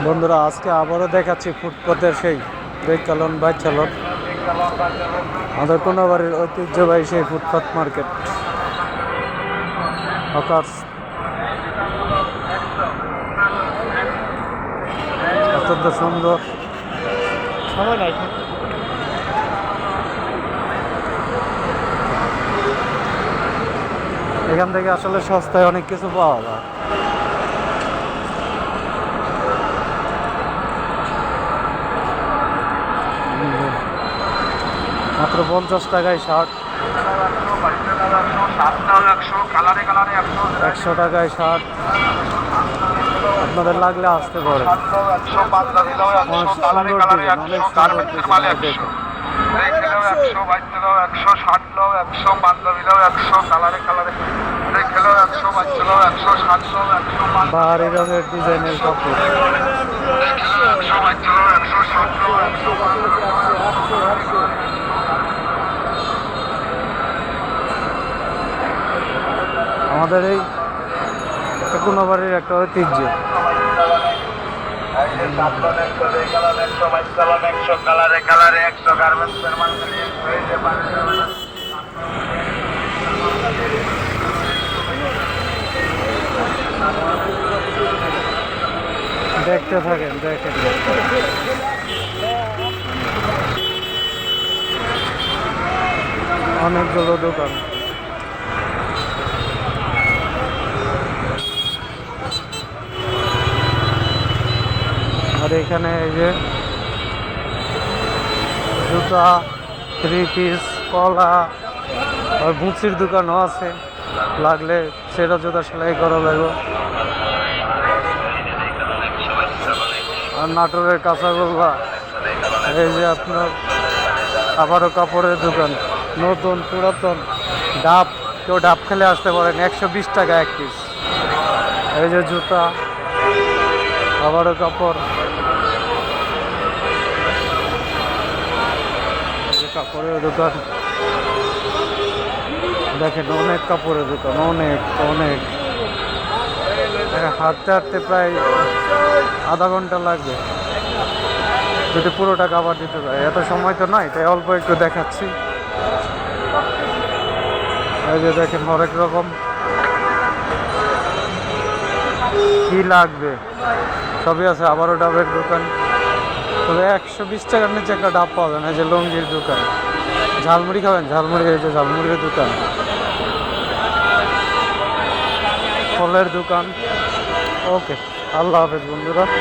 বন্ধুরা আজকে আবারও দেখাচ্ছি ফুটপাতের সেই ব্রেক চালন বাইক চালন আমাদের কোনাবাড়ির ঐতিহ্যবাহী সেই ফুটপাত মার্কেট হকার্স। অত্যন্ত সুন্দর এখান থেকে আসলে সস্তায় অনেক কিছু পাওয়া যায়। মাত্র 50 টাকায় শার্ট, 100 টাকায় শার্ট। আপনাদের লাগলে আসতে পারে। অনেক সুন্দর ডিজাইন, অনেক সুন্দর ডিজাইন। বাহারি রঙের ডিজাইনের কাপড়, আমাদের এই কোনাবাড়ির একটা ঐতিহ্য। দেখতে থাকেন, দেখেন অনেকগুলো দোকান। আর এখানে এই যে জুতা, 3 পিস, কলা আর বুচির দোকানও আছে, লাগলে সেটা জুতা সেলাই করা লাগবে। আর নাটোরের কাঁচাগোল্লা, এই যে আপনার আবারও কাপড়ের দোকান, নতুন পুরাতন ডাব, কেউ ডাব খেলে আসতে পারেন, 120 টাকা 1 পিস। এই যে জুতা, আবারও কাপড়, কাপড়ের দোকান দেখেন, অনেক কাপড়ের দোকান, অনেক অনেক। হাঁটতে হাঁটতে প্রায় আধা ঘন্টা লাগবে যদি পুরোটা কাভার দিতে চাই। এত সময় তো নাই, তাই অল্প একটু দেখাচ্ছি। এই যে দেখেন হরেক রকম কি লাগবে সবই আছে। আবারও ডাবের দোকান, তবে 120 টাকার নিচে একটা ডাব পাবেন। এই যে লঙ্গির দোকান, ঝালমুড়ি খাবেন, ঝালমুড়ি, এই যে ঝালমুড়ির দোকান, ফলের দোকান। ওকে, আল্লাহ হাফেজ বন্ধুরা।